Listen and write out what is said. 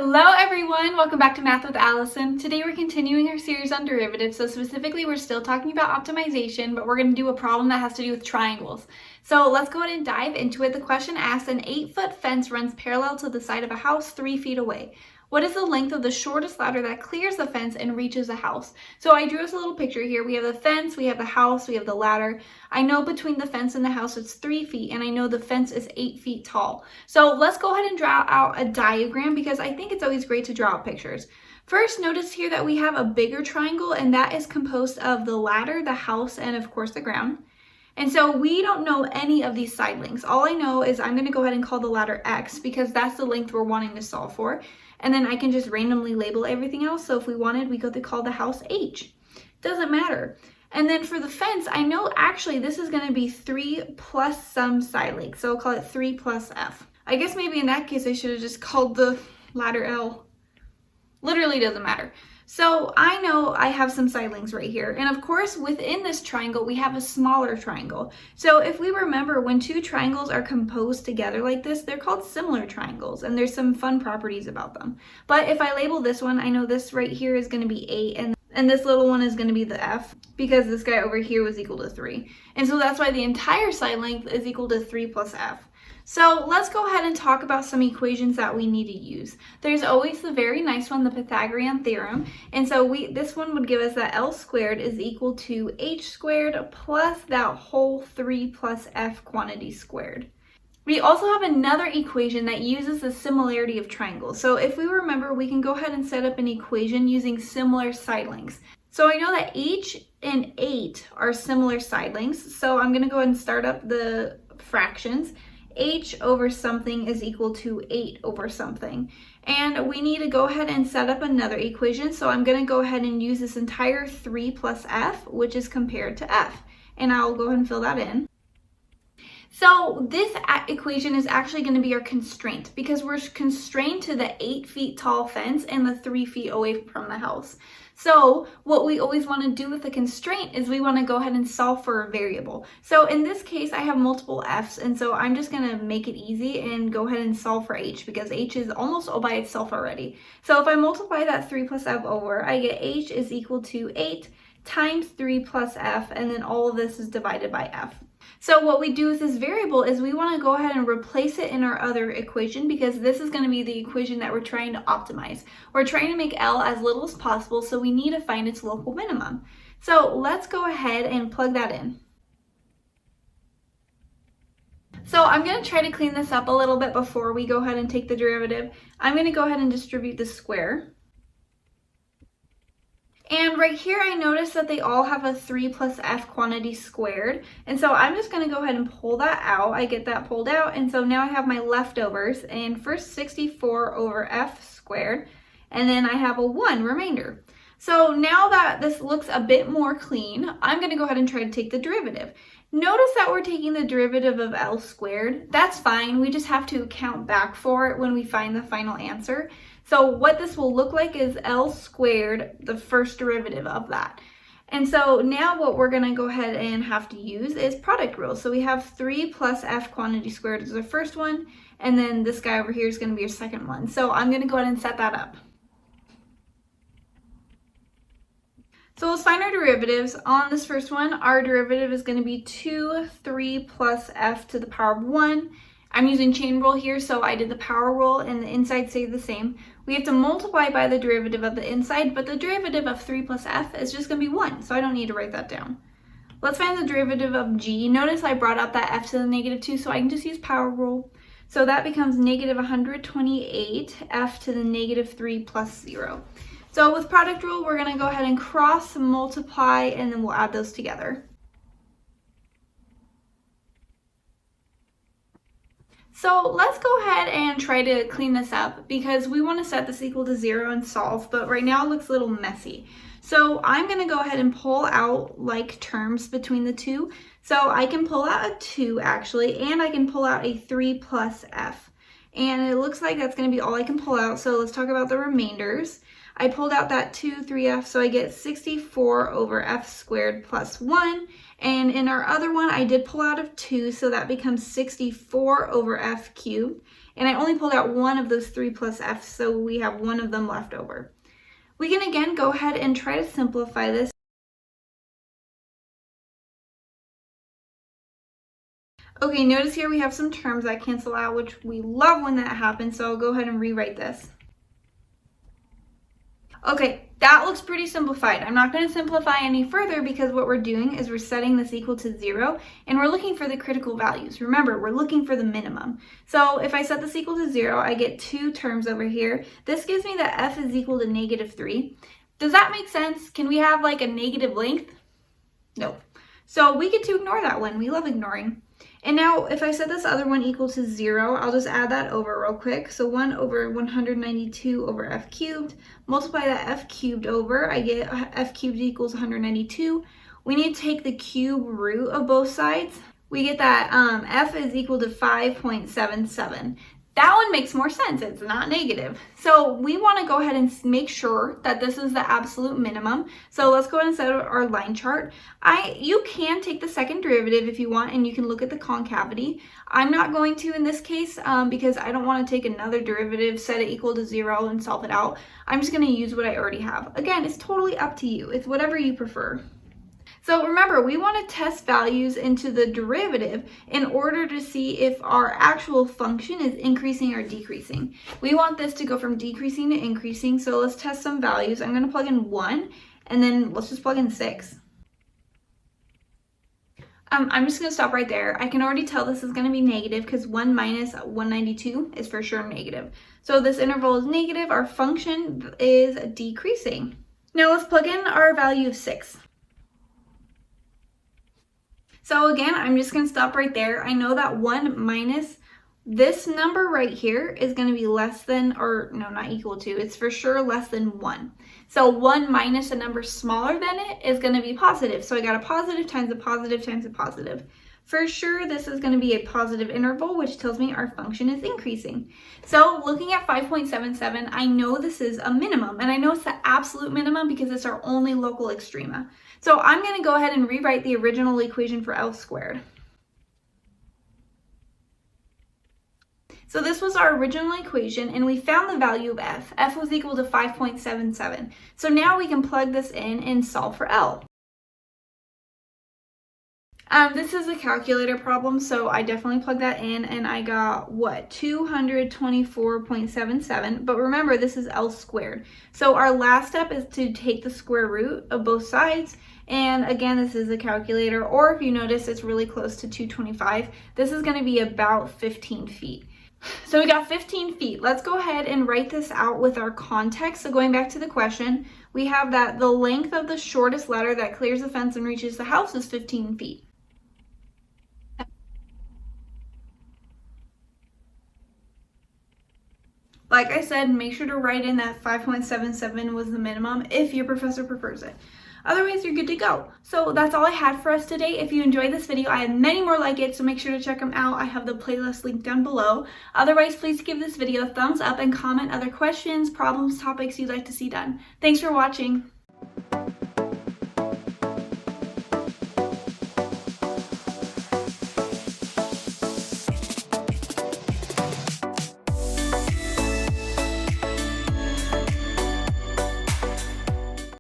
Hello everyone, welcome back to Math with Allison. Today we're continuing our series on derivatives. So specifically we're still talking about optimization, but we're going to do a problem that has to do with triangles. So let's go ahead and dive into it. The question asks, an 8-foot fence runs parallel to the side of a house 3 feet away. What is the length of the shortest ladder that clears the fence and reaches the house? So I drew us a little picture here. We have the fence, we have the house, we have the ladder. I know between the fence and the house it's 3 feet, and I know the fence is 8 feet tall. So let's go ahead and draw out a diagram because I think it's always great to draw out pictures. First, notice here that we have a bigger triangle, and that is composed of the ladder, the house, and of course the ground. And so we don't know any of these side lengths. All I know is I'm going to go ahead and call the ladder X because that's the length we're wanting to solve for. And then I can just randomly label everything else. So if we wanted, we could call the house H. Doesn't matter. And then for the fence, I know actually this is going to be 3 plus some side length. So I'll call it 3 plus F. I guess maybe in that case I should have just called the ladder L. Literally doesn't matter. So I know I have some side lengths right here. And of course, within this triangle, we have a smaller triangle. So if we remember, when two triangles are composed together like this, they're called similar triangles. And there's some fun properties about them. But if I label this one, I know this right here is going to be 8. And this little one is going to be the F because this guy over here was equal to 3. And so that's why the entire side length is equal to 3 plus F. So let's go ahead and talk about some equations that we need to use. There's always the very nice one, the Pythagorean theorem. And so this one would give us that L squared is equal to H squared plus that whole 3 plus F quantity squared. We also have another equation that uses the similarity of triangles. So if we remember, we can go ahead and set up an equation using similar side lengths. So I know that H and 8 are similar side lengths. So I'm going to go ahead and start up the fractions. H over something is equal to 8 over something. And we need to go ahead and set up another equation. So I'm going to go ahead and use this entire 3 plus F, which is compared to F. And I'll go ahead and fill that in. So this equation is actually going to be our constraint because we're constrained to the 8 feet tall fence and the 3 feet away from the house. So what we always want to do with the constraint is we want to go ahead and solve for a variable. So in this case, I have multiple F's, and so I'm just going to make it easy and go ahead and solve for H because H is almost all by itself already. So if I multiply that 3 plus F over, I get H is equal to 8 times 3 plus F, and then all of this is divided by F. So what we do with this variable is we want to go ahead and replace it in our other equation because this is going to be the equation that we're trying to optimize. We're trying to make L as little as possible, so we need to find its local minimum. So let's go ahead and plug that in. So I'm going to try to clean this up a little bit before we go ahead and take the derivative. I'm going to go ahead and distribute the square. And right here, I notice that they all have a 3 plus F quantity squared. And so I'm just going to go ahead and pull that out. I get that pulled out. And so now I have my leftovers. And first 64 over F squared. And then I have a 1 remainder. So now that this looks a bit more clean, I'm going to go ahead and try to take the derivative. Notice that we're taking the derivative of L squared. That's fine. We just have to account back for it when we find the final answer. So what this will look like is L squared, the first derivative of that. And so now what we're going to go ahead and have to use is product rule. So we have 3 plus F quantity squared as the first one, and then this guy over here is going to be your second one. So I'm going to go ahead and set that up. So let's find our derivatives. On this first one, our derivative is going to be 2, 3 plus F to the power of 1. I'm using chain rule here, so I did the power rule and the inside stayed the same. We have to multiply by the derivative of the inside, but the derivative of 3 plus F is just going to be 1, so I don't need to write that down. Let's find the derivative of G. Notice I brought out that F to the negative 2, so I can just use power rule. So that becomes negative 128 F to the negative 3 plus 0. So with product rule, we're going to go ahead and cross multiply, and then we'll add those together. So let's go ahead and try to clean this up because we want to set this equal to 0 and solve, but right now it looks a little messy. So I'm going to go ahead and pull out like terms between the two. So I can pull out a 2 actually, and I can pull out a 3 plus F. And it looks like that's going to be all I can pull out. So let's talk about the remainders. I pulled out that 2, 3F, so I get 64 over F squared plus 1. And in our other one, I did pull out of 2, so that becomes 64 over F cubed. and I only pulled out one of those 3 plus f, so we have one of them left over. We can again go ahead and try to simplify this. Okay, notice here we have some terms that cancel out, which we love when that happens, so I'll go ahead and rewrite this. Okay, that looks pretty simplified. I'm not going to simplify any further because what we're doing is we're setting this equal to 0 and we're looking for the critical values. Remember, we're looking for the minimum. So if I set this equal to 0, I get 2 terms over here. This gives me that f is equal to -3. Does that make sense? Can we have like a negative length? No. So we get to ignore that one. We love ignoring. And now if I set this other one equal to 0, I'll just add that over real quick. So 1 over 192 over f cubed. Multiply that f cubed over, I get f cubed equals 192. We need to take the cube root of both sides. We get that f is equal to 5.77. That one makes more sense. It's not negative. So we want to go ahead and make sure that this is the absolute minimum. So let's go ahead and set our line chart. You can take the second derivative if you want, and you can look at the concavity. I'm not going to in this case because I don't want to take another derivative, set it equal to 0, and solve it out. I'm just going to use what I already have. Again, it's totally up to you. It's whatever you prefer. So remember, we want to test values into the derivative in order to see if our actual function is increasing or decreasing. We want this to go from decreasing to increasing, so let's test some values. I'm going to plug in 1, and then let's just plug in 6. I'm just going to stop right there. I can already tell this is going to be negative because 1 minus 192 is for sure negative. So this interval is negative. Our function is decreasing. Now let's plug in our value of 6. So again, I'm just going to stop right there. I know that 1 minus this number right here is going to be less than, or no, not equal to, it's for sure less than 1. So 1 minus a number smaller than it is going to be positive. So I got a positive times a positive times a positive. For sure, this is going to be a positive interval, which tells me our function is increasing. So looking at 5.77, I know this is a minimum, and I know it's the absolute minimum because it's our only local extrema. So I'm going to go ahead and rewrite the original equation for L squared. So this was our original equation, and we found the value of f. F was equal to 5.77. So now we can plug this in and solve for L. This is a calculator problem, so I definitely plugged that in, and I got, what, 224.77, but remember, this is L squared. So our last step is to take the square root of both sides, and again, this is a calculator, or if you notice, it's really close to 225. This is going to be about 15 feet. So we got 15 feet. Let's go ahead and write this out with our context. So going back to the question, we have that the length of the shortest ladder that clears the fence and reaches the house is 15 feet. Like I said, make sure to write in that 5.77 was the minimum if your professor prefers it. Otherwise, you're good to go. So that's all I had for us today. If you enjoyed this video, I have many more like it, so make sure to check them out. I have the playlist linked down below. Otherwise, please give this video a thumbs up and comment other questions, problems, topics you'd like to see done. Thanks for watching.